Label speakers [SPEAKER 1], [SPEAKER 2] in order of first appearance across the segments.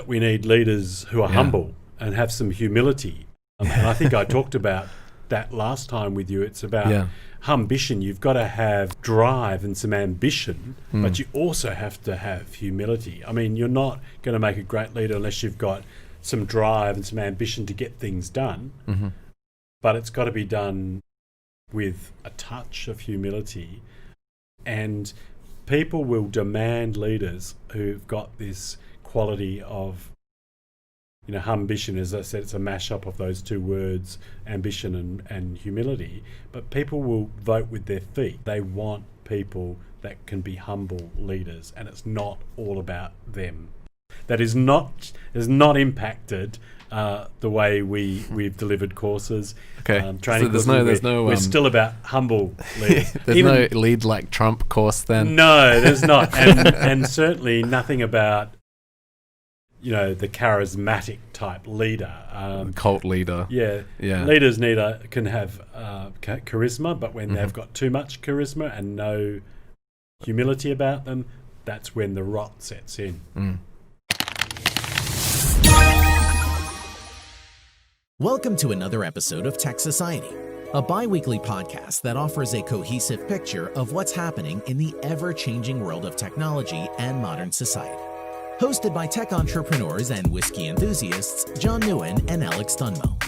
[SPEAKER 1] We need leaders who are humble and have some humility. And I think I talked about that last time with you. It's about ambition. You've got to have drive and some ambition, but you also have to have humility. I mean, you're not going to make a great leader unless you've got some drive and some ambition to get things done. Mm-hmm. But it's got to be done with a touch of humility. And people will demand leaders who've got this quality of, ambition. As I said, it's a mashup of those two words, ambition and humility. But people will vote with their feet. They want people that can be humble leaders, and it's not all about them. That is not impacted the way we've delivered courses. Okay, training. So we're still about humble leaders.
[SPEAKER 2] There's no lead like Trump course then.
[SPEAKER 1] No, there's not, and certainly nothing about the charismatic type leader,
[SPEAKER 2] cult leader.
[SPEAKER 1] Yeah. Leaders can have charisma, but when they've got too much charisma and no humility about them, that's when the rot sets in.
[SPEAKER 3] Welcome to another episode of Tech Society, a bi-weekly podcast that offers a cohesive picture of what's happening in the ever-changing world of technology and modern society. Hosted by tech entrepreneurs and whiskey enthusiasts John Nguyen and Alex Dunmo.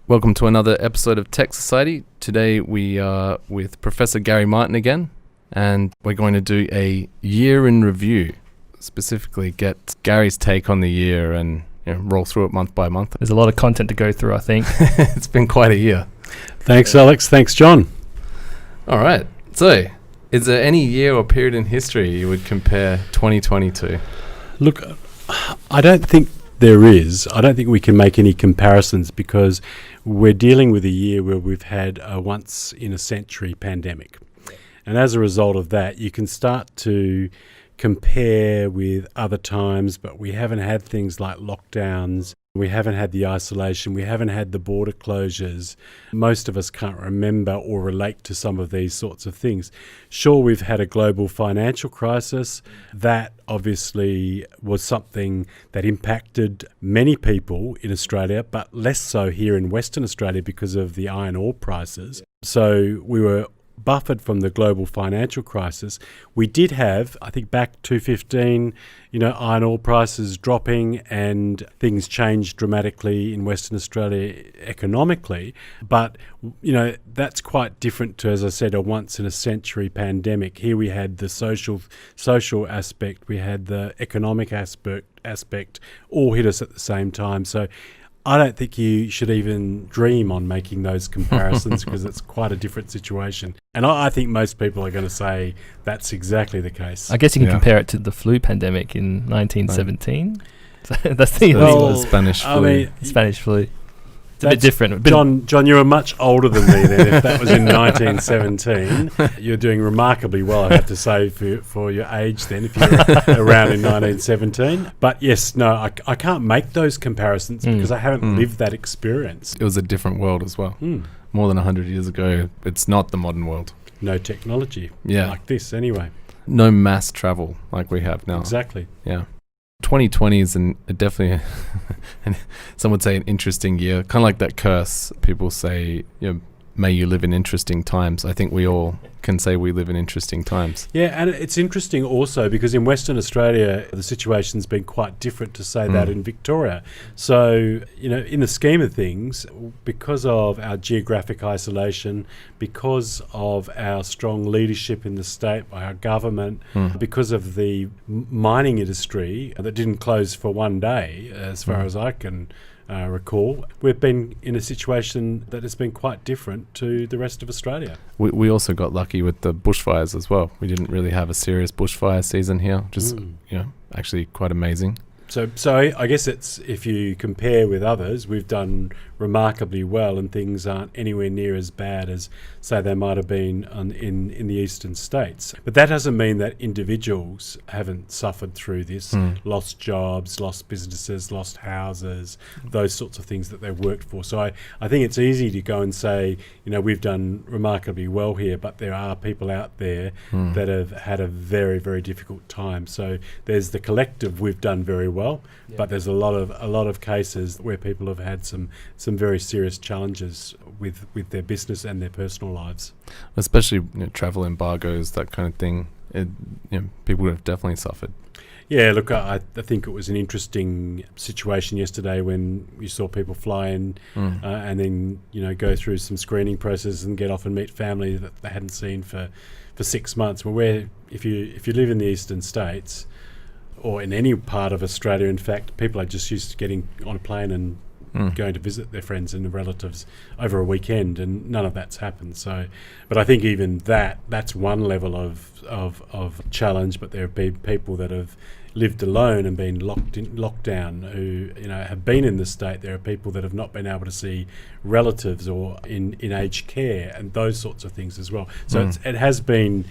[SPEAKER 2] Welcome to another episode of Tech Society. Today we are with Professor Gary Martin again, and we're going to do a year in review. Specifically get Gary's take on the year and roll through it month by month.
[SPEAKER 4] There's a lot of content to go through, I think.
[SPEAKER 2] It's been quite a year.
[SPEAKER 1] Thanks, Alex. Thanks, John.
[SPEAKER 2] All right. So, is there any year or period in history you would compare 2020 to?
[SPEAKER 1] Look, I don't think there is. I don't think we can make any comparisons because we're dealing with a year where we've had a once-in-a-century pandemic. And as a result of that, you can start to compare with other times, but we haven't had things like lockdowns, we haven't had the isolation, we haven't had the border closures. Most of us can't remember or relate to some of these sorts of things. Sure, we've had a global financial crisis. That obviously was something that impacted many people in Australia, but less so here in Western Australia because of the iron ore prices. So we were buffered from the global financial crisis. We did have, I think back 2015, iron ore prices dropping and things changed dramatically in Western Australia economically. But, that's quite different to, as I said, a once-in-a-century pandemic. Here we had the social aspect, we had the economic aspect all hit us at the same time. So I don't think you should even dream on making those comparisons because it's quite a different situation. And I think most people are going to say that's exactly the case.
[SPEAKER 4] I guess you can compare it to the flu pandemic in 1917. That's the
[SPEAKER 2] Spanish flu.
[SPEAKER 4] Spanish flu. It's a bit different.
[SPEAKER 1] John, you were much older than me then. If that was in 1917, you're doing remarkably well, I have to say, for your age then, if you were around in 1917. But yes, no, I can't make those comparisons because I haven't lived that experience.
[SPEAKER 2] It was a different world as well. More than 100 years ago, it's not the modern world.
[SPEAKER 1] No technology like this anyway.
[SPEAKER 2] No mass travel like we have now.
[SPEAKER 1] Exactly.
[SPEAKER 2] Yeah. 2020 is definitely, some would say, an interesting year. Kind of like that curse. People say, may you live in interesting times. I think we all can say we live in interesting times.
[SPEAKER 1] Yeah, and it's interesting also because in Western Australia, the situation's been quite different to say that in Victoria. So, in the scheme of things, because of our geographic isolation, because of our strong leadership in the state by our government, because of the mining industry that didn't close for one day, as far as I can recall, we've been in a situation that has been quite different to the rest of Australia.
[SPEAKER 2] We also got lucky with the bushfires as well. We didn't really have a serious bushfire season here, which is actually quite amazing.
[SPEAKER 1] So I guess it's, if you compare with others, we've done remarkably well, and things aren't anywhere near as bad as, say, they might have been in the eastern states. But that doesn't mean that individuals haven't suffered through this, lost jobs, lost businesses, lost houses, those sorts of things that they've worked for. So I think it's easy to go and say, we've done remarkably well here, but there are people out there that have had a very, very difficult time. So there's the collective, we've done very well, but there's a lot of cases where people have had some very serious challenges with their business and their personal lives.
[SPEAKER 2] Especially travel embargoes, that kind of thing. People have definitely suffered.
[SPEAKER 1] Yeah, look, I think it was an interesting situation yesterday when you saw people fly in and then go through some screening processes and get off and meet family that they hadn't seen for 6 months. Well, if you live in the eastern states or in any part of Australia, in fact, people are just used to getting on a plane and going to visit their friends and relatives over a weekend, and none of that's happened. So, but I think even that's one level of challenge. But there have been people that have lived alone and been locked down who have been in the state. There are people that have not been able to see relatives or in aged care and those sorts of things as well. So it has been,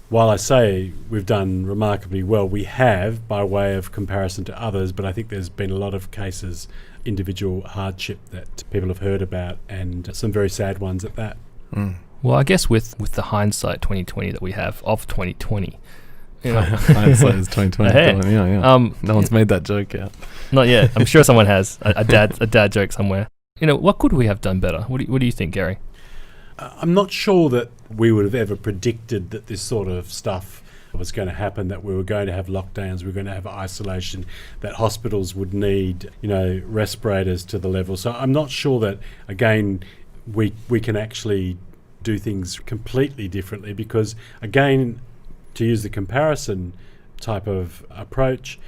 [SPEAKER 1] while I say we've done remarkably well, we have by way of comparison to others, but I think there's been a lot of cases, individual hardship that people have heard about, and some very sad ones at that.
[SPEAKER 4] Well, I guess with the hindsight 2020 that we have of 2020,
[SPEAKER 2] hindsight is 2020. Yeah. No one's made that joke yet.
[SPEAKER 4] Not yet. I'm sure someone has a dad joke somewhere. What could we have done better? What do you think, Gary?
[SPEAKER 1] I'm not sure that we would have ever predicted that this sort of stuff was going to happen, that we were going to have lockdowns, we were going to have isolation, that hospitals would need, respirators to the level. So I'm not sure that, again, we can actually do things completely differently, because, again, to use the comparison type of approach,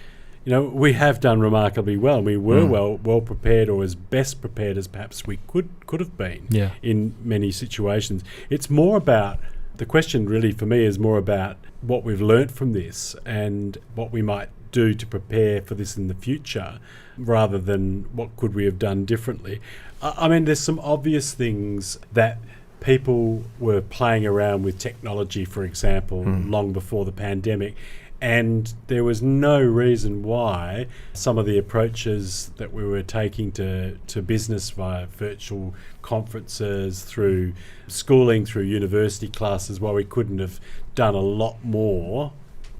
[SPEAKER 1] we have done remarkably well. We were well prepared, or as best prepared as perhaps we could have been in many situations. It's more about, the question really for me is more about what we've learnt from this and what we might do to prepare for this in the future, rather than what could we have done differently. I mean, there's some obvious things that people were playing around with technology, for example, long before the pandemic. And there was no reason why some of the approaches that we were taking to business via virtual conferences, through schooling, through university classes, why we couldn't have done a lot more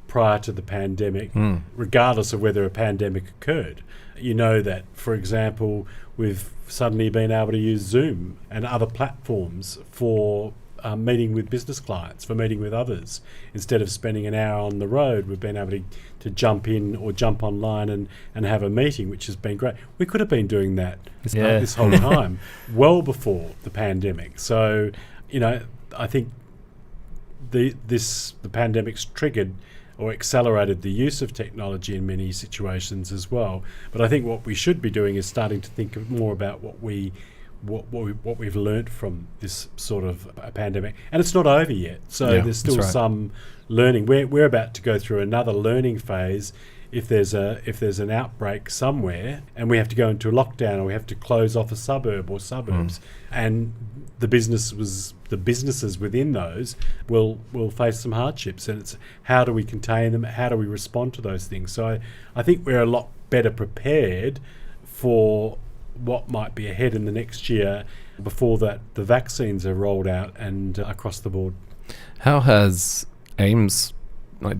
[SPEAKER 1] prior to the pandemic, regardless of whether a pandemic occurred. That, for example, we've suddenly been able to use Zoom and other platforms for meeting with business clients, for meeting with others. Instead of spending an hour on the road, we've been able to jump in or jump online and have a meeting, which has been great. We could have been doing that this whole time, well before the pandemic. So, I think the pandemic's triggered or accelerated the use of technology in many situations as well. But I think what we should be doing is starting to think more about what we've learnt from this sort of a pandemic, and it's not over yet. So there's still some learning. We're about to go through another learning phase. If there's an outbreak somewhere and we have to go into a lockdown, or we have to close off a suburb or suburbs, and the businesses within those will face some hardships, and it's how do we contain them? How do we respond to those things? So I think we're a lot better prepared for what might be ahead in the next year, before that the vaccines are rolled out and across the board. How
[SPEAKER 2] has AIM's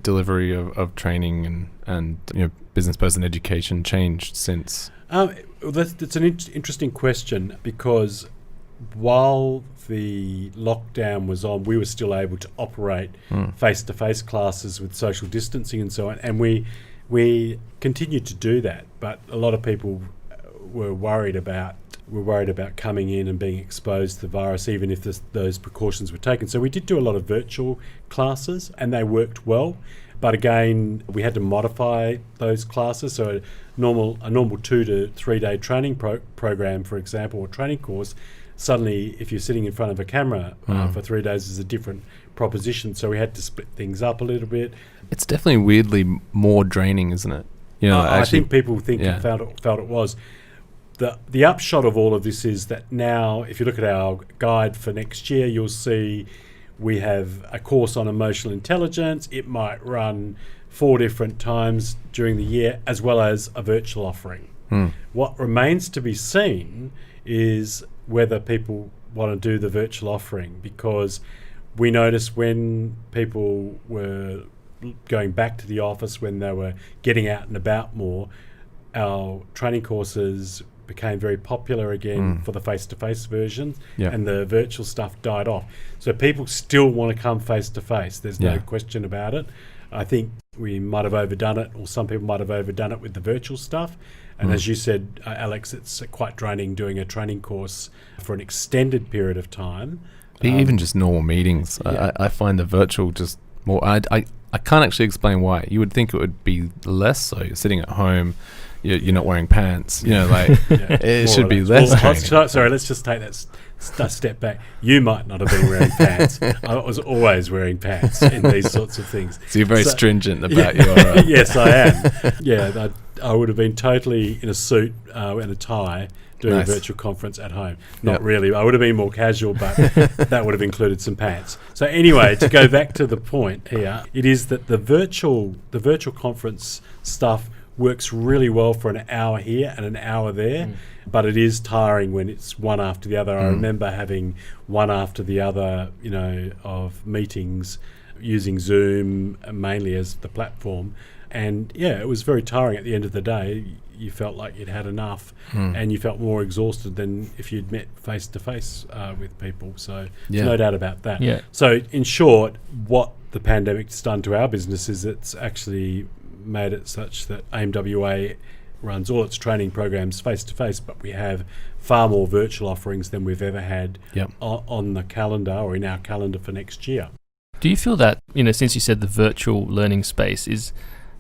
[SPEAKER 2] delivery of training and business person education changed since?
[SPEAKER 1] That's an interesting question, because while the lockdown was on, we were still able to operate face-to-face classes with social distancing and so on, and we continued to do that. But a lot of people were worried about coming in and being exposed to the virus, even if those precautions were taken. So we did do a lot of virtual classes, and they worked well. But again, we had to modify those classes. So a normal 2 to 3 day training program, for example, or training course, suddenly if you're sitting in front of a camera for 3 days is a different proposition. So we had to split things up a little bit.
[SPEAKER 2] It's definitely weirdly more draining, isn't it?
[SPEAKER 1] I think people felt it was. the upshot of all of this is that now, if you look at our guide for next year, you'll see we have a course on emotional intelligence. It might run 4 different times during the year, as well as a virtual offering. What remains to be seen is whether people want to do the virtual offering, because we noticed when people were going back to the office, when they were getting out and about more, our training courses became very popular again for the face-to-face versions, and the virtual stuff died off. So people still want to come face-to-face. There's no question about it. I think we might have overdone it, or some people might have overdone it with the virtual stuff. And as you said, Alex, it's quite draining doing a training course for an extended period of time.
[SPEAKER 2] Even just normal meetings. I find the virtual just more... I can't actually explain why. You would think it would be less so. You're sitting at home, you're not wearing pants. It should be less.
[SPEAKER 1] Sorry, let's just take that step back. You might not have been wearing pants. I was always wearing pants in these sorts of things.
[SPEAKER 2] So you're very stringent about your...
[SPEAKER 1] Yes, I am. Yeah, I would have been totally in a suit and a tie doing a virtual conference at home. Not really. I would have been more casual, but that would have included some pants. So anyway, to go back to the point here, it is that the virtual conference stuff works really well for an hour here and an hour there, but it is tiring when it's one after the other. I remember having one after the other, of meetings using Zoom mainly as the platform. And it was very tiring at the end of the day. You felt like you'd had enough and you felt more exhausted than if you'd met face to face with people. So there's no doubt about that.
[SPEAKER 4] Yeah.
[SPEAKER 1] So in short, what the pandemic's done to our business is it's actually made it such that AIMWA runs all its training programs face to face, but we have far more virtual offerings than we've ever had on the calendar or in our calendar for next year.
[SPEAKER 4] Do you feel that, since you said the virtual learning space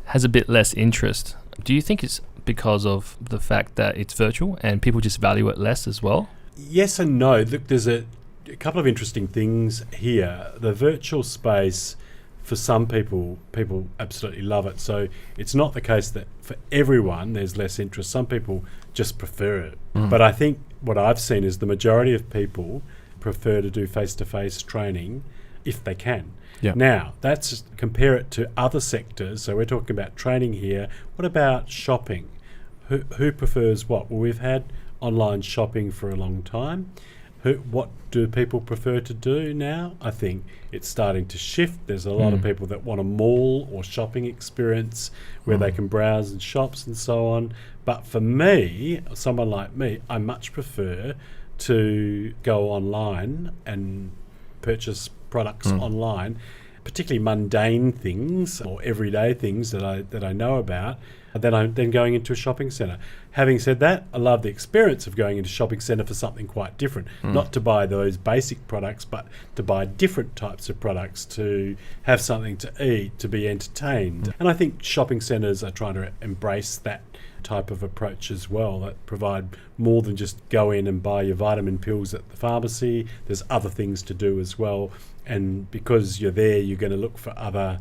[SPEAKER 4] has a bit less interest, do you think it's because of the fact that it's virtual and people just value it less as well?
[SPEAKER 1] Yes and no. Look, there's a couple of interesting things here. The virtual space, for some people absolutely love it. So it's not the case that for everyone there's less interest. Some people just prefer it. But I think what I've seen is the majority of people prefer to do face-to-face training if they can. Now, compare it to other sectors. So we're talking about training here. What about shopping? Who prefers what? Well, we've had online shopping for a long time. What do people prefer to do now? I think it's starting to shift. There's a lot of people that want a mall or shopping experience where they can browse in shops and so on. But for me, someone like me, I much prefer to go online and purchase products online, particularly mundane things or everyday things that I know about, than going into a shopping centre. Having said that, I love the experience of going into a shopping centre for something quite different, not to buy those basic products, but to buy different types of products, to have something to eat, to be entertained. And I think shopping centres are trying to embrace that type of approach as well, that provide more than just go in and buy your vitamin pills at the pharmacy. There's other things to do as well, and because you're there, you're going to look for other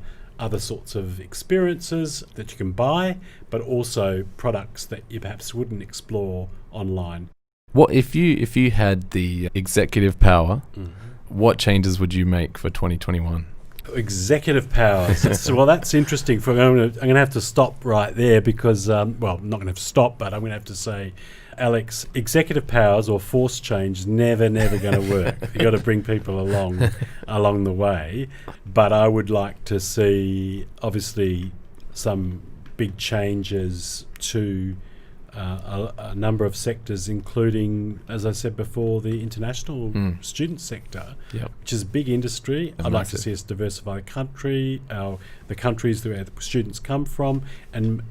[SPEAKER 1] sorts of experiences that you can buy, but also products that you perhaps wouldn't explore online.
[SPEAKER 2] What if you had the executive power? What changes would you make for 2021?
[SPEAKER 1] Executive powers. Well, that's interesting. I'm going to have to stop right there because, I'm not going to have to stop, but I'm going to have to say, Alex, executive powers or force change is never going to work. You've got to bring people along the way. But I would like to see, obviously, some big changes to a number of sectors, including, as I said before, the international student sector, which is a big industry. I'd like to see us diversify the country, the countries where the students come from, and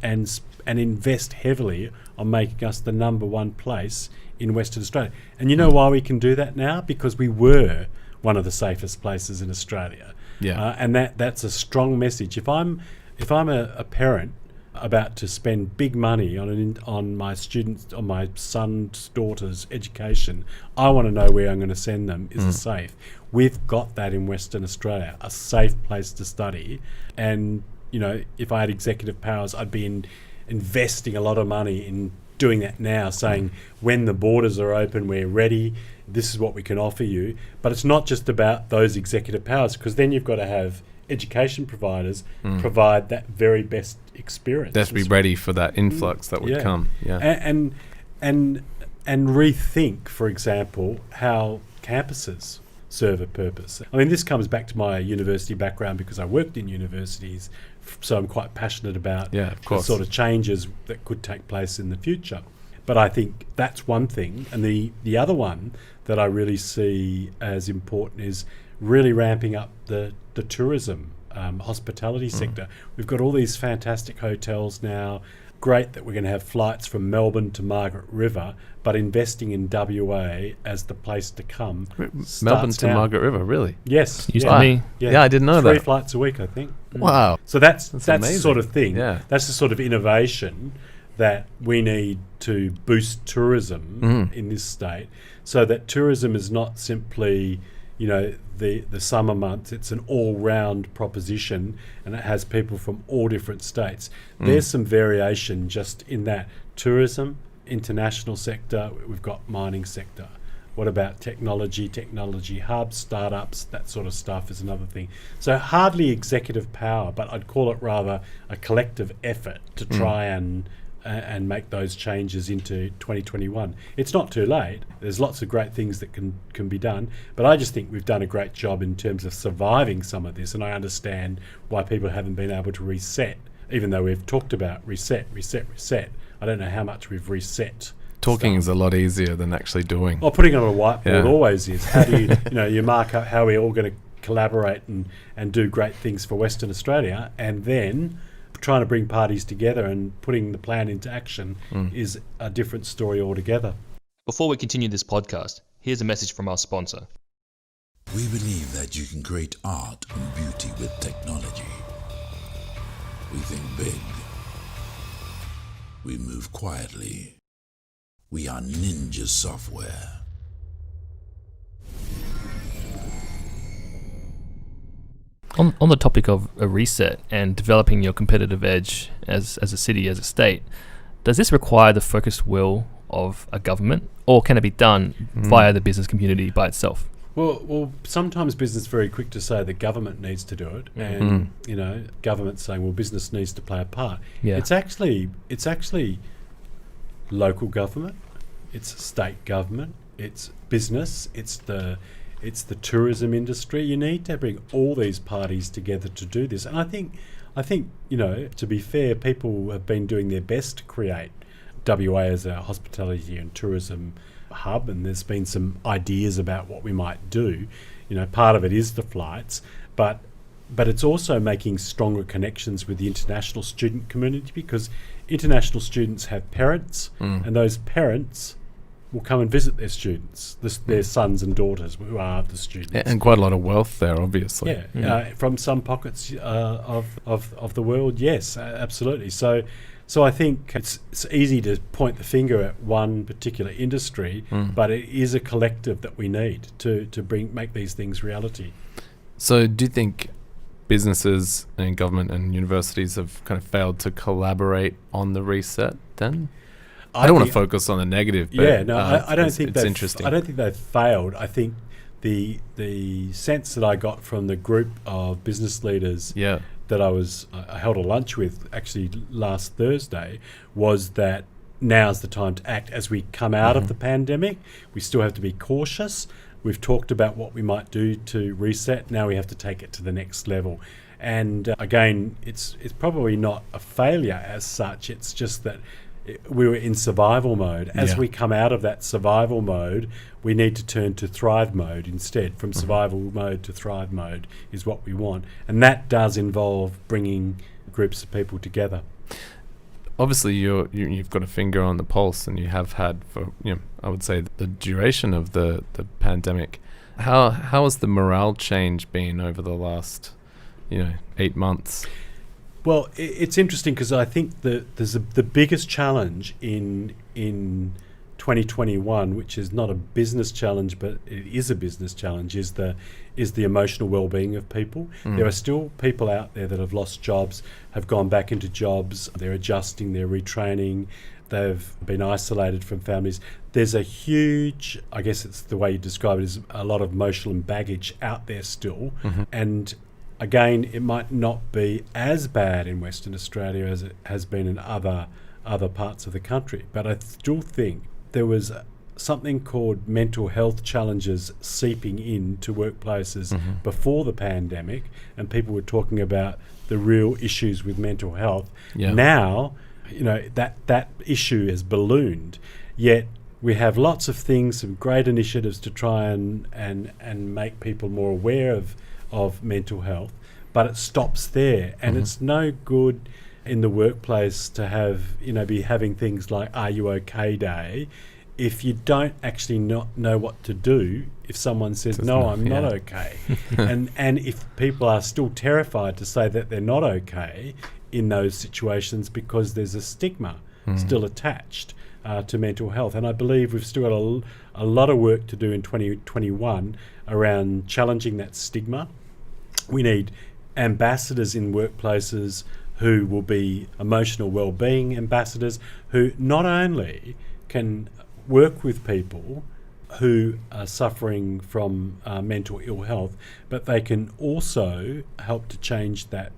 [SPEAKER 1] invest heavily on making us the number one place in Western Australia. And you know why we can do that now? Because we were one of the safest places in Australia. And that's a strong message. If I'm a parent about to spend big money on my students, on my son's daughter's education, I want to know where I'm going to send them is safe. We've got that in Western Australia, a safe place to study. And if I had executive powers, I'd be investing a lot of money in doing that now, saying when the borders are open, we're ready, this is what we can offer you. But it's not just about those executive powers, because then you've got to have education providers provide that very best experience.
[SPEAKER 2] They have to be ready for that influx that would come. Yeah.
[SPEAKER 1] And rethink, for example, how campuses serve a purpose. I mean, this comes back to my university background because I worked in universities, so I'm quite passionate about
[SPEAKER 2] of
[SPEAKER 1] the
[SPEAKER 2] course.
[SPEAKER 1] sort of changes that could take place in the future. But I think that's one thing. And the other one that I really see as important is really ramping up the tourism, hospitality sector. We've got all these fantastic hotels now. Great that we're going to have flights from Melbourne to Margaret River, but investing in WA as the place to come.
[SPEAKER 2] Melbourne to Margaret River, really?
[SPEAKER 1] Yes.
[SPEAKER 4] Used to be.
[SPEAKER 2] Yeah, I didn't know
[SPEAKER 1] 3
[SPEAKER 2] that.
[SPEAKER 1] flights a week, I think.
[SPEAKER 2] Wow.
[SPEAKER 1] So that's the
[SPEAKER 2] amazing.
[SPEAKER 1] sort of thing.
[SPEAKER 2] Yeah.
[SPEAKER 1] That's the sort of innovation that we need to boost tourism in this state, so that tourism is not simply, the summer months. It's an all-round proposition, and it has people from all different states. There's some variation just in that. Tourism, international sector, we've got mining sector. What about technology hubs, startups, that sort of stuff is another thing. So hardly executive power, but I'd call it rather a collective effort to try and make those changes into 2021. It's not too late. There's lots of great things that can be done, but I just think we've done a great job in terms of surviving some of this, and I understand why people haven't been able to reset, even though we've talked about reset. I don't know how much we've reset.
[SPEAKER 2] Talking is a lot easier than actually doing.
[SPEAKER 1] Well, putting it on a whiteboard always is. How do you, you mark up how we're all going to collaborate and do great things for Western Australia, and then trying to bring parties together and putting the plan into action is a different story altogether.
[SPEAKER 5] Before we continue this podcast, here's a message from our sponsor.
[SPEAKER 6] We believe that you can create art and beauty with technology. We think big. We move quietly. We are Ninja Software.
[SPEAKER 4] On the topic of a reset and developing your competitive edge as a city, as a state, does this require the focused will of a government, or can it be done via the business community by itself?
[SPEAKER 1] Well, sometimes business is very quick to say the government needs to do it, and government saying, well, business needs to play a part.
[SPEAKER 4] Yeah.
[SPEAKER 1] It's actually local government, it's state government, it's business, it's the tourism industry. You need to bring all these parties together to do this. And I think, to be fair, people have been doing their best to create WA as a hospitality and tourism hub, and there's been some ideas about what we might do. Part of it is the flights, but it's also making stronger connections with the international student community, because international students have parents, and those parents will come and visit their students, their sons and daughters who are the students.
[SPEAKER 2] Yeah, and quite a lot of wealth there, obviously.
[SPEAKER 1] From some pockets of the world, yes, absolutely. So I think it's easy to point the finger at one particular industry, but it is a collective that we need to make these things reality.
[SPEAKER 2] So do you think businesses and government and universities have kind of failed to collaborate on the reset then? I don't want to focus on the negative, but
[SPEAKER 1] I don't think
[SPEAKER 2] it's interesting.
[SPEAKER 1] I don't think they've failed. I think the sense that I got from the group of business leaders that I held a lunch with actually last Thursday was that now's the time to act as we come out of the pandemic. We still have to be cautious. We've talked about what we might do to reset. Now we have to take it to the next level. And again, it's probably not a failure as such. It's just that we were in survival mode. As we come out of that survival mode, we need to turn to thrive mode instead. From survival mode to thrive mode is what we want. And that does involve bringing groups of people together.
[SPEAKER 2] Obviously, you've got a finger on the pulse, and you have had for, I would say, the duration of the pandemic. How has the morale change been over the last 8 months?
[SPEAKER 1] Well, it's interesting because I think that there's the biggest challenge in 2021, which is not a business challenge, but it is a business challenge, is the emotional well-being of people. There are still people out there that have lost jobs, have gone back into jobs, they're adjusting, they're retraining, they've been isolated from families. There's a huge, I guess it's the way you describe it, is a lot of emotional baggage out there still. And again, it might not be as bad in Western Australia as it has been in other parts of the country, but I still think there was something called mental health challenges seeping into workplaces before the pandemic, and people were talking about the real issues with mental health. Now, that issue has ballooned, yet we have lots of things, some great initiatives to try and make people more aware of mental health, but it stops there. And it's no good in the workplace to have, be having things like Are You OK Day if you don't actually not know what to do if someone says, no, I'm not okay. and if people are still terrified to say that they're not okay in those situations because there's a stigma still attached to mental health. And I believe we've still got a lot of work to do in 2021 around challenging that stigma. We need ambassadors in workplaces who will be emotional well-being ambassadors, who not only can work with people who are suffering from mental ill health, but they can also help to change that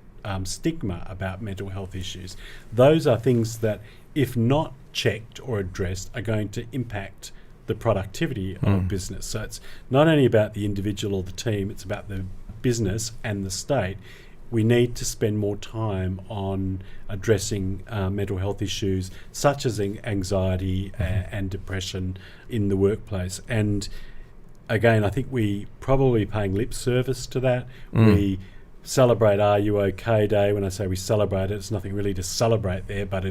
[SPEAKER 1] stigma about mental health issues. Those are things that, if not checked or addressed, are going to impact the productivity of business. So it's not only about the individual or the team, it's about the business and the state. We need to spend more time on addressing mental health issues such as anxiety and depression in the workplace. And again, I think we probably paying lip service to that. We celebrate Are You OK Day. When I say we celebrate it, it's nothing really to celebrate there, but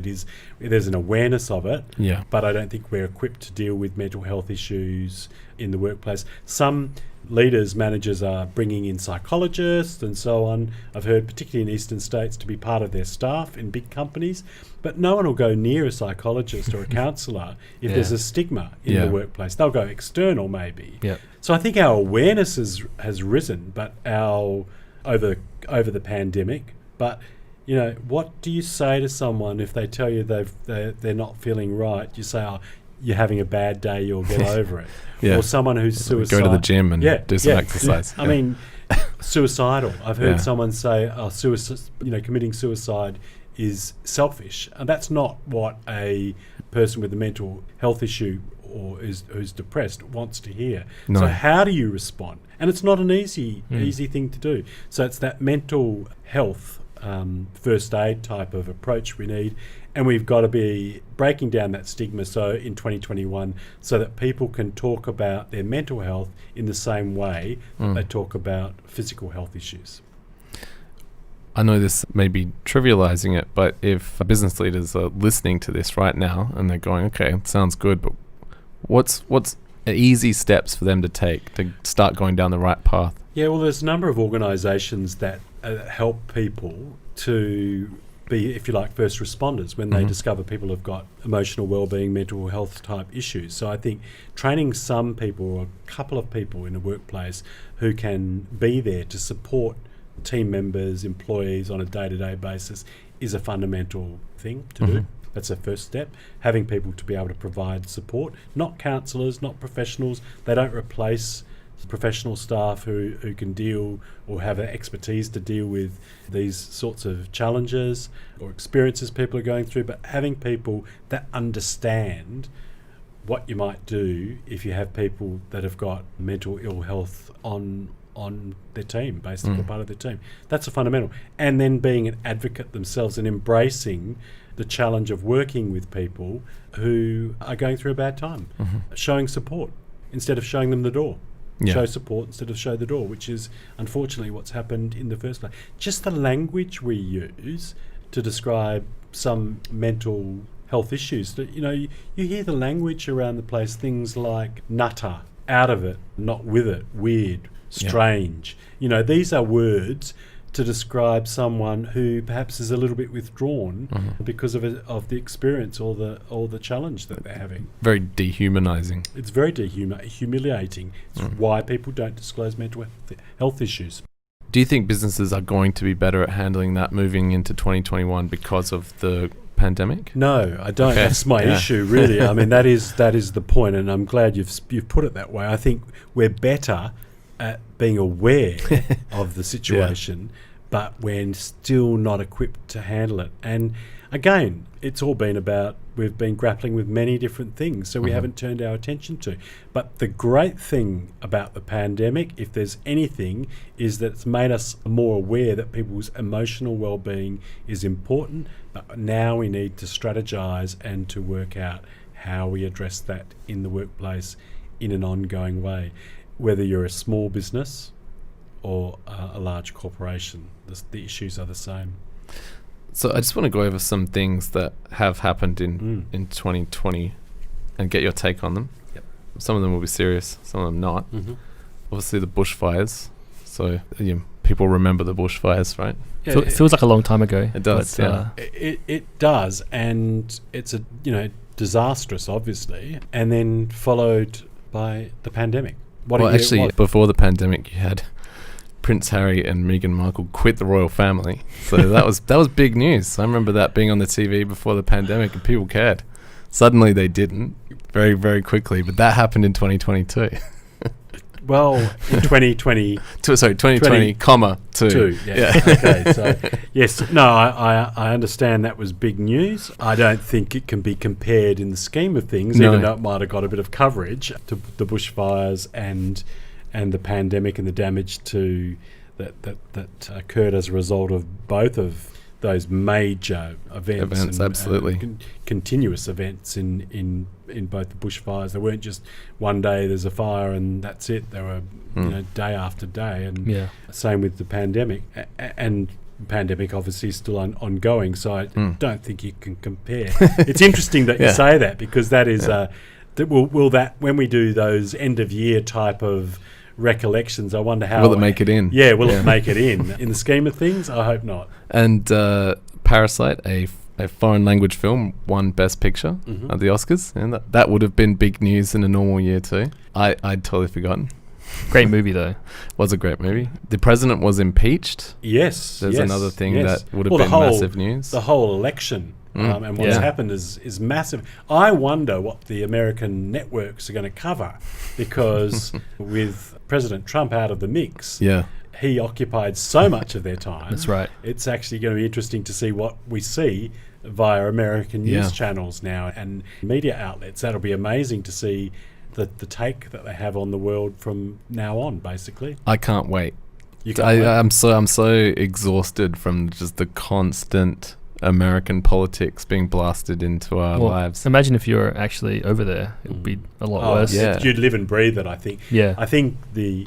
[SPEAKER 1] there's an awareness of it. But I don't think we're equipped to deal with mental health issues in the workplace. Some leaders, managers are bringing in psychologists and so on. I've heard, particularly in eastern states, to be part of their staff in big companies, but no one will go near a psychologist or a counsellor if there's a stigma in the workplace. They'll go external maybe. So I think our awareness has risen, but over the pandemic. But what do you say to someone if they tell you they're not feeling right? You say, "Oh, you're having a bad day, you'll get over it." Or someone who's suicidal.
[SPEAKER 2] Go to the gym and do some exercise.
[SPEAKER 1] I mean, suicidal. I've heard someone say, committing suicide is selfish. And that's not what a person with a mental health issue or who's depressed wants to hear. So how do you respond? And it's not an easy thing to do. So it's that mental health first aid type of approach we need. And we've got to be breaking down that stigma in 2021 so that people can talk about their mental health in the same way that they talk about physical health issues.
[SPEAKER 2] I know this may be trivializing it, but if business leaders are listening to this right now and they're going, okay, it sounds good, but what's easy steps for them to take to start going down the right path?
[SPEAKER 1] Yeah, well, there's a number of organisations that help people to be, if you like, first responders when they discover people have got emotional well-being, mental health type issues. So I think training some people or a couple of people in a workplace who can be there to support team members, employees on a day-to-day basis is a fundamental thing to do. That's a first step. Having people to be able to provide support, not counsellors, not professionals. They don't replace professional staff who can deal or have expertise to deal with these sorts of challenges or experiences people are going through, but having people that understand what you might do if you have people that have got mental ill health on their team, basically part of their team. That's a fundamental. And then being an advocate themselves and embracing the challenge of working with people who are going through a bad time, showing support instead of showing them the door. Show support instead of show the door, which is unfortunately what's happened in the first place. Just the language we use to describe some mental health issues. You hear the language around the place, things like nutter, out of it, not with it, weird, strange. These are words to describe someone who perhaps is a little bit withdrawn because of the experience or the challenge that they're having.
[SPEAKER 2] Very dehumanizing.
[SPEAKER 1] It's very humiliating. It's why people don't disclose mental health issues.
[SPEAKER 2] Do you think businesses are going to be better at handling that moving into 2021 because of the pandemic?
[SPEAKER 1] No, I don't.
[SPEAKER 2] Okay.
[SPEAKER 1] That's my issue, really. I mean, that is the point, and I'm glad you've put it that way. I think we're better at being aware of the situation, but we're still not equipped to handle it. And again, it's all been about we've been grappling with many different things, so we haven't turned our attention to. But the great thing about the pandemic, if there's anything, is that it's made us more aware that people's emotional well-being is important, but now we need to strategize and to work out how we address that in the workplace in an ongoing way. Whether you're a small business or a large corporation, the issues are the same.
[SPEAKER 2] So I just want to go over some things that have happened in 2020 and get your take on them.
[SPEAKER 1] Yep.
[SPEAKER 2] Some of them will be serious, some of them not. Obviously the bushfires. So people remember the bushfires, right?
[SPEAKER 1] Yeah,
[SPEAKER 4] So it feels like a long time ago.
[SPEAKER 2] It does,
[SPEAKER 4] but,
[SPEAKER 1] It does, and it's disastrous, obviously, and then followed by the pandemic.
[SPEAKER 2] Before the pandemic, you had Prince Harry and Meghan Markle quit the royal family. So that was big news. I remember that being on the TV before the pandemic, and people cared. Suddenly they didn't, very, very quickly. But that happened in 2022.
[SPEAKER 1] Well, in 2020...
[SPEAKER 2] 2020, comma, two.
[SPEAKER 1] Yeah. Okay, so, yes. No, I understand that was big news. I don't think it can be compared in the scheme of things, even though it might have got a bit of coverage, to the bushfires and the pandemic and the damage that occurred as a result of both of those major events and,
[SPEAKER 2] absolutely.
[SPEAKER 1] Continuous events in both the bushfires. They weren't just one day there's a fire and that's it. They were day after day, and same with the pandemic. And the pandemic obviously is still ongoing, so I don't think you can compare. It's interesting that you say that, because that is will that when we do those end of year type of recollections, I wonder how
[SPEAKER 2] will it make it in?
[SPEAKER 1] Yeah, will it make it in the scheme of things? I hope not.
[SPEAKER 2] And Parasite, a foreign language film, won Best Picture at the Oscars, and that would have been big news in a normal year too. I'd totally forgotten.
[SPEAKER 4] Great movie though.
[SPEAKER 2] Was a great movie. The president was impeached.
[SPEAKER 1] Yes,
[SPEAKER 2] there's another thing that would have been massive news.
[SPEAKER 1] The whole election. And what's happened is massive. I wonder what the American networks are going to cover, because with President Trump out of the mix, he occupied so much of their time.
[SPEAKER 4] That's right.
[SPEAKER 1] It's actually going to be interesting to see what we see via American news channels now and media outlets. That'll be amazing to see the take that they have on the world from now on, basically.
[SPEAKER 2] I can't wait.
[SPEAKER 1] You can't wait.
[SPEAKER 2] I'm so exhausted from just the constant American politics being blasted into our lives.
[SPEAKER 4] Imagine if you're actually over there; it would be a lot worse.
[SPEAKER 2] Yeah.
[SPEAKER 1] You'd live and breathe it, I think.
[SPEAKER 4] Yeah.
[SPEAKER 1] I think the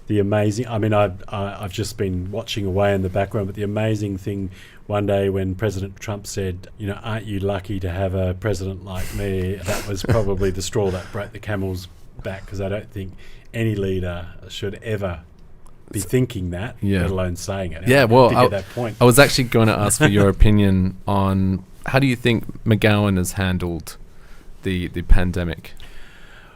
[SPEAKER 1] amazing. I mean, I've just been watching away in the background, but the amazing thing one day when President Trump said, "Aren't you lucky to have a president like me?" That was probably the straw that broke the camel's back, because I don't think any leader should ever be thinking that, let alone saying it.
[SPEAKER 2] Yeah, well,
[SPEAKER 1] at that point.
[SPEAKER 2] I was actually going to ask for your opinion on how do you think McGowan has handled the pandemic?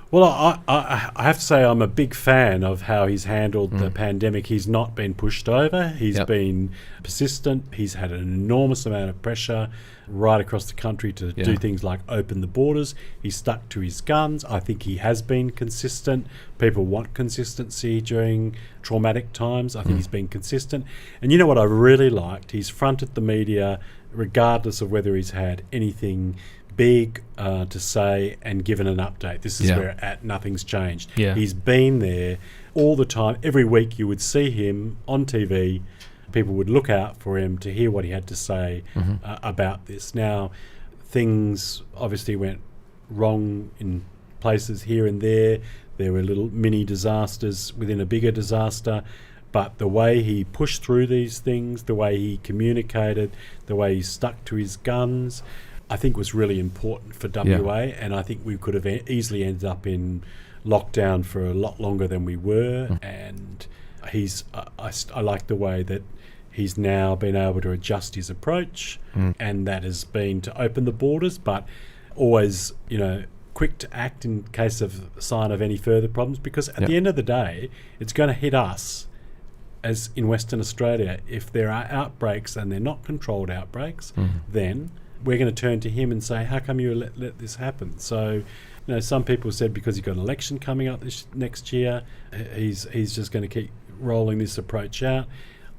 [SPEAKER 1] Well, I have to say I'm a big fan of how he's handled the pandemic. He's not been pushed over. He's been persistent. He's had an enormous amount of pressure right across the country to do things like open the borders. He's stuck to his guns. I think he has been consistent. People want consistency during traumatic times. I think he's been consistent. And you know what I really liked? He's fronted the media regardless of whether he's had anything big to say and given an update. This is where we're at. Nothing's changed.
[SPEAKER 4] Yeah.
[SPEAKER 1] He's been there all the time. Every week you would see him on TV. People would look out for him to hear what he had to say about this. Now, things obviously went wrong in places here and there. There were little mini disasters within a bigger disaster. But the way he pushed through these things, the way he communicated, the way he stuck to his guns, I think was really important for WA, and I think we could have easily ended up in lockdown for a lot longer than we were. And I like the way that he's now been able to adjust his approach, and that has been to open the borders, but always, quick to act in case of sign of any further problems, because at the end of the day, it's going to hit us as in Western Australia. If there are outbreaks and they're not controlled outbreaks, then we're going to turn to him and say, how come you let this happen? So, some people said because he's got an election coming up next year, he's just going to keep rolling this approach out.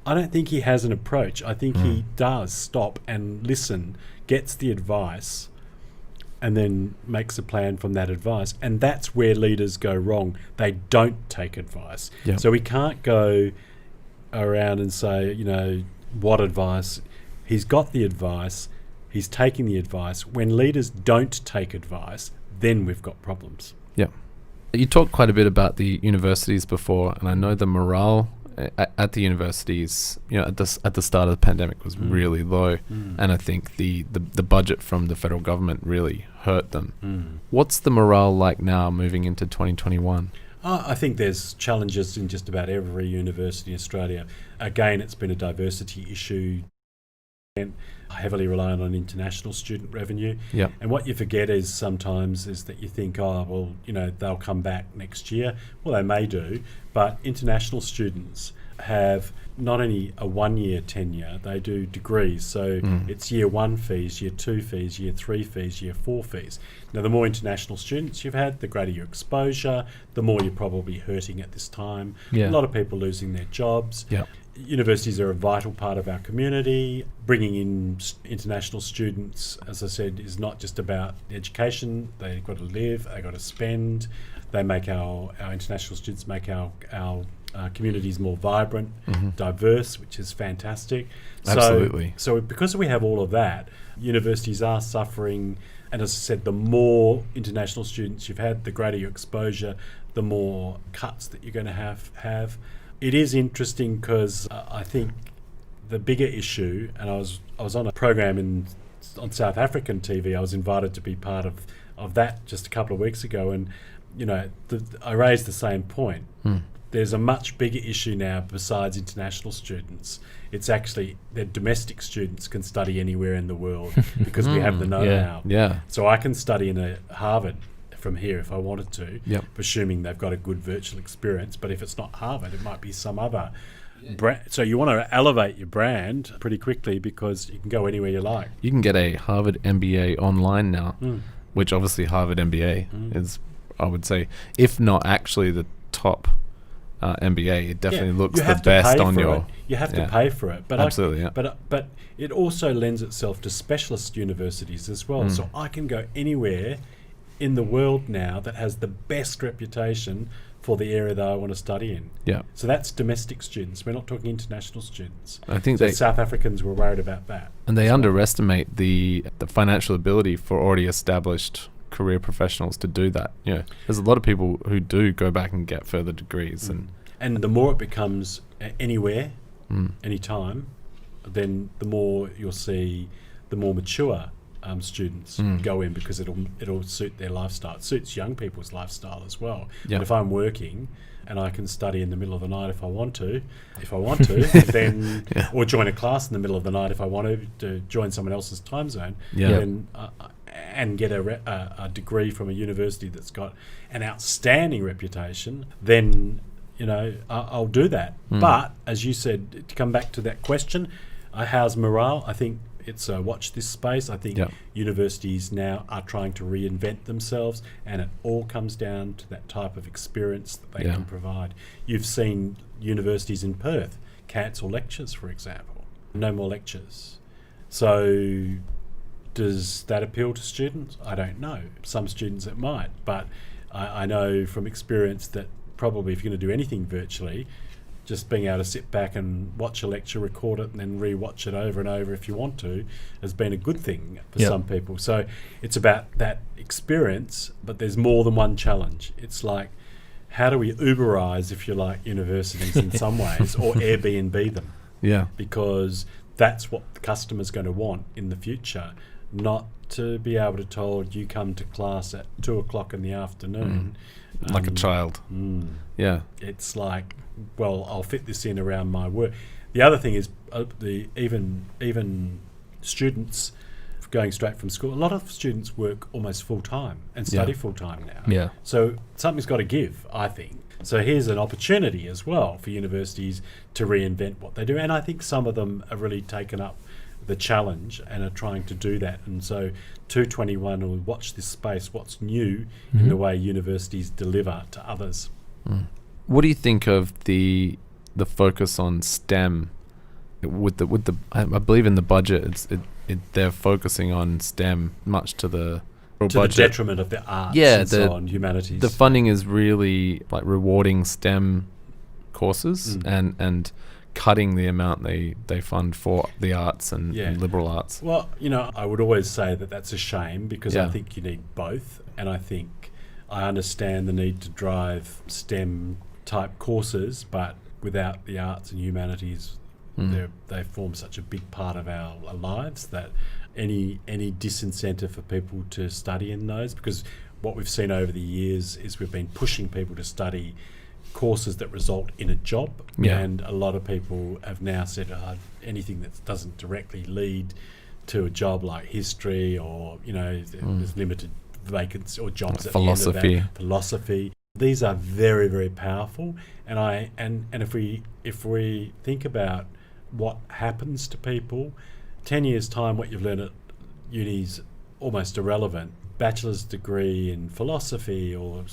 [SPEAKER 1] I don't think he has an approach. I think he does stop and listen, gets the advice, and then makes a plan from that advice. And that's where leaders go wrong. They don't take advice.
[SPEAKER 2] Yep.
[SPEAKER 1] So we can't go around and say, what advice? He's got the advice. He's taking the advice. When leaders don't take advice, then we've got problems.
[SPEAKER 2] Yeah. You talked quite a bit about the universities before, and I know the morale at the universities, at the start of the pandemic was really low, and I think the budget from the federal government really hurt them. What's the morale like now moving into 2021?
[SPEAKER 1] I think there's challenges in just about every university in Australia. Again, it's been a diversity issue, and heavily reliant on international student revenue.
[SPEAKER 2] Yep.
[SPEAKER 1] And what you forget is sometimes is that you think, they'll come back next year. Well, they may do, but international students have not only a 1-year tenure, they do degrees. So it's year 1 fees, year 2 fees, year 3 fees, year 4 fees. Now, the more international students you've had, the greater your exposure, the more you're probably hurting at this time.
[SPEAKER 2] Yeah.
[SPEAKER 1] A lot of people losing their jobs.
[SPEAKER 2] Yep.
[SPEAKER 1] Universities are a vital part of our community. Bringing in international students, as I said, is not just about education. They've got to live, they've got to spend. They make our international students make our communities more vibrant, diverse, which is fantastic.
[SPEAKER 2] Absolutely.
[SPEAKER 1] So because we have all of that, universities are suffering. And as I said, the more international students you've had, the greater your exposure, the more cuts that you're going to have. It is interesting because I think the bigger issue, and I was on a program on South African TV. I was invited to be part of that just a couple of weeks ago, and I raised the same point. There's a much bigger issue now besides international students. It's actually that domestic students can study anywhere in the world because we have the know-how.
[SPEAKER 2] Yeah.
[SPEAKER 1] So I can study in a Harvard from here if I wanted to, assuming they've got a good virtual experience. But if it's not Harvard, it might be some other brand. So you want to elevate your brand pretty quickly because you can go anywhere you like.
[SPEAKER 2] You can get a Harvard MBA online now, which obviously Harvard MBA is, I would say, if not actually the top MBA, it definitely looks the best on your...
[SPEAKER 1] You have to pay for it. But
[SPEAKER 2] absolutely,
[SPEAKER 1] But it also lends itself to specialist universities as well. So I can go anywhere in the world now that has the best reputation for the area that I want to study in.
[SPEAKER 2] Yeah.
[SPEAKER 1] So that's domestic students. We're not talking international students.
[SPEAKER 2] I think
[SPEAKER 1] South Africans were worried about that.
[SPEAKER 2] And they underestimate the financial ability for already established career professionals to do that. There's a lot of people who do go back and get further degrees.
[SPEAKER 1] And the more it becomes anywhere, anytime, then the more you'll see the more mature students go in because it'll suit their lifestyle. It suits young people's lifestyle as well.
[SPEAKER 2] Yeah.
[SPEAKER 1] And if I'm working and I can study in the middle of the night if I want to, then or join a class in the middle of the night if I want to join someone else's time zone, then and get a degree from a university that's got an outstanding reputation, then I'll do that. But as you said, to come back to that question, how's morale? I think it's watch this space. I think universities now are trying to reinvent themselves, and it all comes down to that type of experience that they can provide. You've seen universities in Perth cancel lectures, for example. No more lectures. So does that appeal to students? I don't know. Some students it might, but I know from experience that probably if you're going to do anything virtually, just being able to sit back and watch a lecture, record it, and then re-watch it over and over if you want to, has been a good thing for some people. So it's about that experience, but there's more than one challenge. It's like, how do we Uberize, if you like, universities in some ways, or Airbnb them?
[SPEAKER 2] Yeah.
[SPEAKER 1] Because that's what the customer's going to want in the future. not to be able to told you come to class at 2:00 in the afternoon.
[SPEAKER 2] Like a child. Yeah.
[SPEAKER 1] It's like, well, I'll fit this in around my work. The other thing is even students going straight from school. A lot of students work almost full time and study full time now.
[SPEAKER 4] Yeah.
[SPEAKER 1] So something's got to give, I think. So here's an opportunity as well for universities to reinvent what they do. And I think some of them have really taken up the challenge and are trying to do that. And so 221 will watch this space, what's new in the way universities deliver to others.
[SPEAKER 2] What do you think of the focus on STEM? With the I believe in the budget, they're focusing on STEM much to the budget.
[SPEAKER 1] The detriment of the arts and so on, humanities.
[SPEAKER 2] The funding is really like rewarding STEM courses and cutting the amount they fund for the arts and liberal arts.
[SPEAKER 1] Well, I would always say that that's a shame because I think you need both. And I think I understand the need to drive STEM type courses, but without the arts and humanities, they form such a big part of our lives that any disincentive for people to study in those, because what we've seen over the years is we've been pushing people to study courses that result in a job, and a lot of people have now said anything that doesn't directly lead to a job, like history or there's limited vacancies or jobs at
[SPEAKER 2] philosophy.
[SPEAKER 1] the end of that. Philosophy. These are very, very powerful, and if we think about what happens to people, 10 years time, what you've learned at uni is almost irrelevant. Bachelor's degree in philosophy or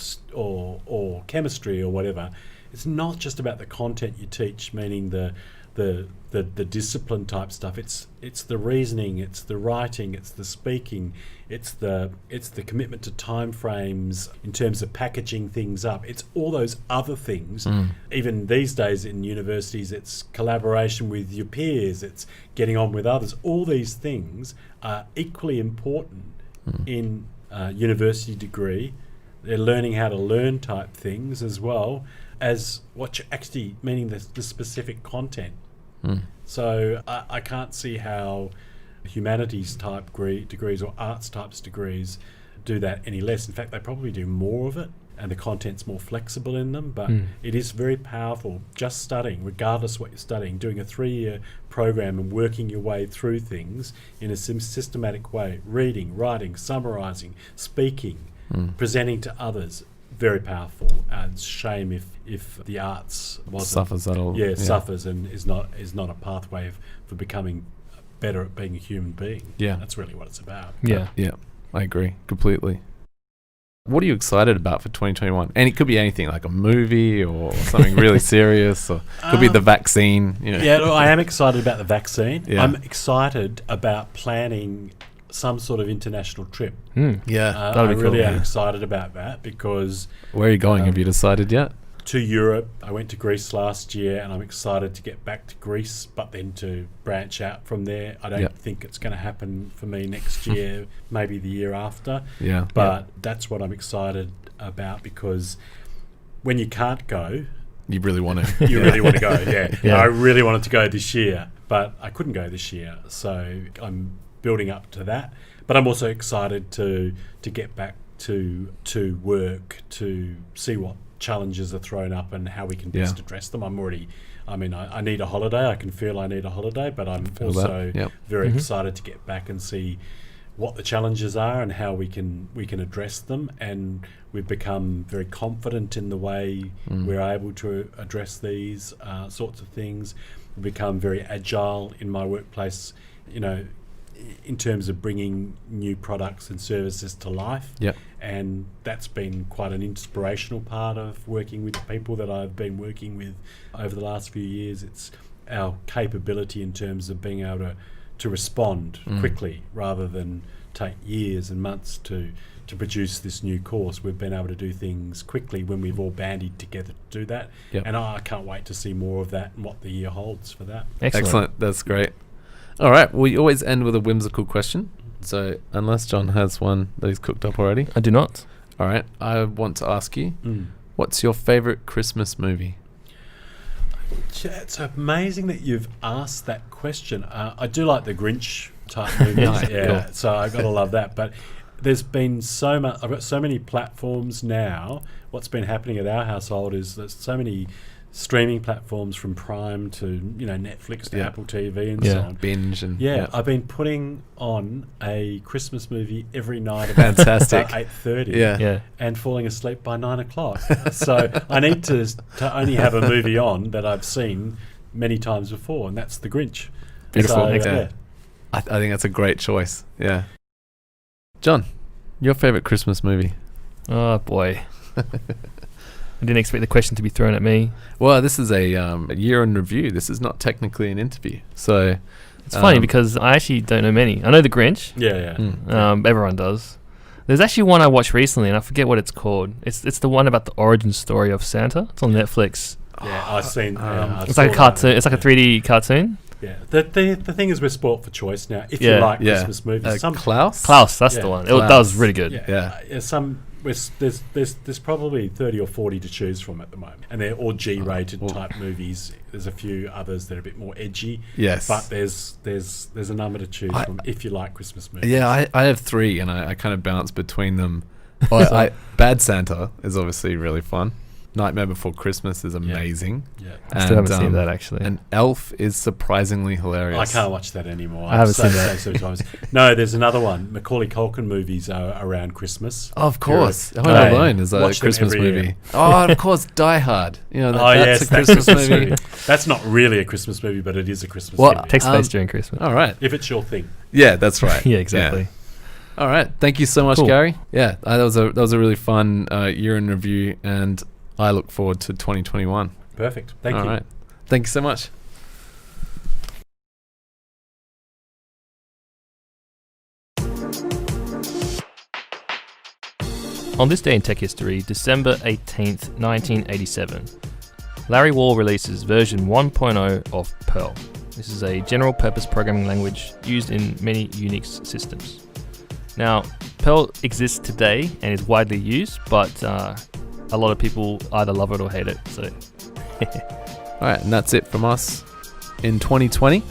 [SPEAKER 1] chemistry or whatever, it's not just about the content you teach, meaning the discipline type stuff. It's the reasoning, it's the writing, it's the speaking, it's the commitment to time frames in terms of packaging things up. It's all those other things. Even these days in universities, it's collaboration with your peers, it's getting on with others. All these things are equally important in university degree. They're learning how to learn type things as well as what you're actually meaning the specific content. So I can't see how humanities type degrees or arts types degrees do that any less. In fact, they probably do more of it and the content's more flexible in them, but it is very powerful just studying, regardless of what you're studying, doing a 3-year program and working your way through things in a systematic way, reading, writing, summarising, speaking, presenting to others. Very powerful. And it's a shame if the arts
[SPEAKER 2] suffers at all.
[SPEAKER 1] Suffers and is not a pathway for becoming better at being a human being.
[SPEAKER 2] Yeah,
[SPEAKER 1] that's really what it's about.
[SPEAKER 4] Yeah,
[SPEAKER 2] I agree completely. What are you excited about for 2021? And it could be anything, like a movie or something really serious, or it could be the vaccine.
[SPEAKER 1] Yeah, I am excited about the vaccine.
[SPEAKER 2] Yeah.
[SPEAKER 1] I'm excited about planning some sort of international trip.
[SPEAKER 2] Yeah,
[SPEAKER 1] I really am excited about that because...
[SPEAKER 2] Where are you going? Have you decided yet?
[SPEAKER 1] To Europe. I went to Greece last year and I'm excited to get back to Greece, but then to branch out from there. I don't think it's going to happen for me next year, maybe the year after. But that's what I'm excited about, because when you can't go...
[SPEAKER 2] You really want to.
[SPEAKER 1] You really want to go, I really wanted to go this year, but I couldn't go this year. So I'm building up to that. But I'm also excited to get back to work, to see what challenges are thrown up and how we can best address them. I need a holiday. I can feel I need a holiday, but I'm also very excited to get back and see what the challenges are and how we can address them. And we've become very confident in the way we're able to address these sorts of things. We've become very agile in my workplace, in terms of bringing new products and services to life. And that's been quite an inspirational part of working with the people that I've been working with over the last few years. It's our capability in terms of being able to respond quickly rather than take years and months to produce this new course. We've been able to do things quickly when we've all bandied together to do that. And I can't wait to see more of that and what the year holds for that.
[SPEAKER 2] Excellent. That's great. All right, we always end with a whimsical question. So unless John has one that he's cooked up already.
[SPEAKER 4] I do not.
[SPEAKER 2] All right, I want to ask you, what's your favourite Christmas movie?
[SPEAKER 1] It's amazing that you've asked that question. I do like the Grinch type movies.
[SPEAKER 2] Nice.
[SPEAKER 1] Yeah,
[SPEAKER 2] Cool.
[SPEAKER 1] so I gotta love that. But there's been so much. I've got so many platforms now. What's been happening at our household is there's so many streaming platforms, from Prime to Netflix to
[SPEAKER 2] Yeah.
[SPEAKER 1] Apple TV and
[SPEAKER 4] Yeah.
[SPEAKER 1] so on.
[SPEAKER 2] Binge and
[SPEAKER 1] Yeah, I've been putting on a Christmas movie every night
[SPEAKER 2] Fantastic.
[SPEAKER 1] about 8:30.
[SPEAKER 2] Yeah.
[SPEAKER 4] Yeah.
[SPEAKER 1] And falling asleep by 9 o'clock. So I need to only have a movie on that I've seen many times before, and that's The Grinch.
[SPEAKER 2] Beautiful.
[SPEAKER 1] So,
[SPEAKER 2] Yeah. I think that's a great choice. Yeah. John, your favorite Christmas movie?
[SPEAKER 4] Oh boy. I didn't expect the question to be thrown at me.
[SPEAKER 2] Well, this is a year in review. This is not technically an interview. So
[SPEAKER 4] It's funny because I actually don't know many. I know The Grinch.
[SPEAKER 1] Yeah.
[SPEAKER 4] Everyone does. There's actually one I watched recently, and I forget what it's called. It's the one about the origin story of Santa. It's on Netflix.
[SPEAKER 1] Yeah, I've seen. I
[SPEAKER 4] It's
[SPEAKER 1] saw
[SPEAKER 4] like a
[SPEAKER 1] that.
[SPEAKER 4] cartoon. It's like a 3D cartoon.
[SPEAKER 1] Yeah. The thing is, we're sport for choice now. If
[SPEAKER 4] Yeah.
[SPEAKER 1] you like
[SPEAKER 2] yeah.
[SPEAKER 1] Christmas movies,
[SPEAKER 2] Klaus?
[SPEAKER 4] Klaus, that's
[SPEAKER 1] Yeah.
[SPEAKER 4] the one. That
[SPEAKER 2] Klaus.
[SPEAKER 4] was really good.
[SPEAKER 1] Yeah. There's probably 30 or 40 to choose from at the moment, and they're all G-rated
[SPEAKER 2] well.
[SPEAKER 1] type movies. There's a few others that are a bit more edgy.
[SPEAKER 2] Yes.
[SPEAKER 1] But there's a number to choose from if you like Christmas movies.
[SPEAKER 2] Yeah, I have three, and I kind of bounce between them. Bad Santa is obviously really fun. Nightmare Before Christmas is amazing.
[SPEAKER 1] Yeah.
[SPEAKER 4] I still haven't seen that actually.
[SPEAKER 2] And Elf is surprisingly hilarious.
[SPEAKER 1] I can't watch that anymore.
[SPEAKER 4] I haven't seen that.
[SPEAKER 1] So times. No, there's another one. Macaulay Culkin movies are around Christmas.
[SPEAKER 2] Oh, of course.
[SPEAKER 1] You're
[SPEAKER 2] Home
[SPEAKER 1] a-
[SPEAKER 2] Alone is a
[SPEAKER 1] watch them
[SPEAKER 2] Christmas
[SPEAKER 1] every
[SPEAKER 2] movie.
[SPEAKER 1] year.
[SPEAKER 2] Oh, of course, Die Hard. That's
[SPEAKER 1] Yes,
[SPEAKER 2] a Christmas movie.
[SPEAKER 1] That's not really a Christmas movie, but it is a Christmas
[SPEAKER 2] Well,
[SPEAKER 1] movie.
[SPEAKER 4] Takes place during Christmas.
[SPEAKER 2] All right.
[SPEAKER 1] If it's your thing.
[SPEAKER 2] Yeah, that's right.
[SPEAKER 4] Yeah, exactly.
[SPEAKER 2] All right. Thank you so much,
[SPEAKER 4] Cool.
[SPEAKER 2] Gary. Yeah, that was a really fun year in review, and I look forward to 2021.
[SPEAKER 1] Perfect. Thank you.
[SPEAKER 2] All right. Thank you so much.
[SPEAKER 4] On this day in tech history, December 18th, 1987, Larry Wall releases version 1.0 of Perl. This is a general-purpose programming language used in many Unix systems. Now, Perl exists today and is widely used, but a lot of people either love it or hate it. So,
[SPEAKER 2] All right, and that's it from us in 2020.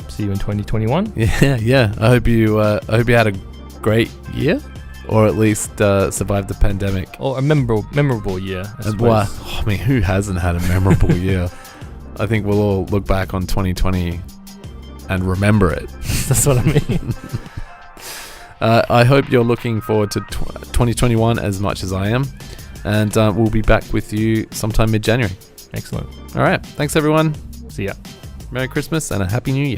[SPEAKER 4] see you in 2021.
[SPEAKER 2] Yeah. I hope you had a great year, or at least survived the pandemic.
[SPEAKER 4] Or a memorable year, I
[SPEAKER 2] And
[SPEAKER 4] suppose.
[SPEAKER 2] I mean, who hasn't had a memorable year? I think we'll all look back on 2020 and remember it.
[SPEAKER 4] That's what I mean.
[SPEAKER 2] I hope you're looking forward to 2021 as much as I am, and we'll be back with you sometime mid-January.
[SPEAKER 4] Excellent.
[SPEAKER 2] All right, thanks everyone.
[SPEAKER 4] See ya.
[SPEAKER 2] Merry Christmas and a Happy New Year.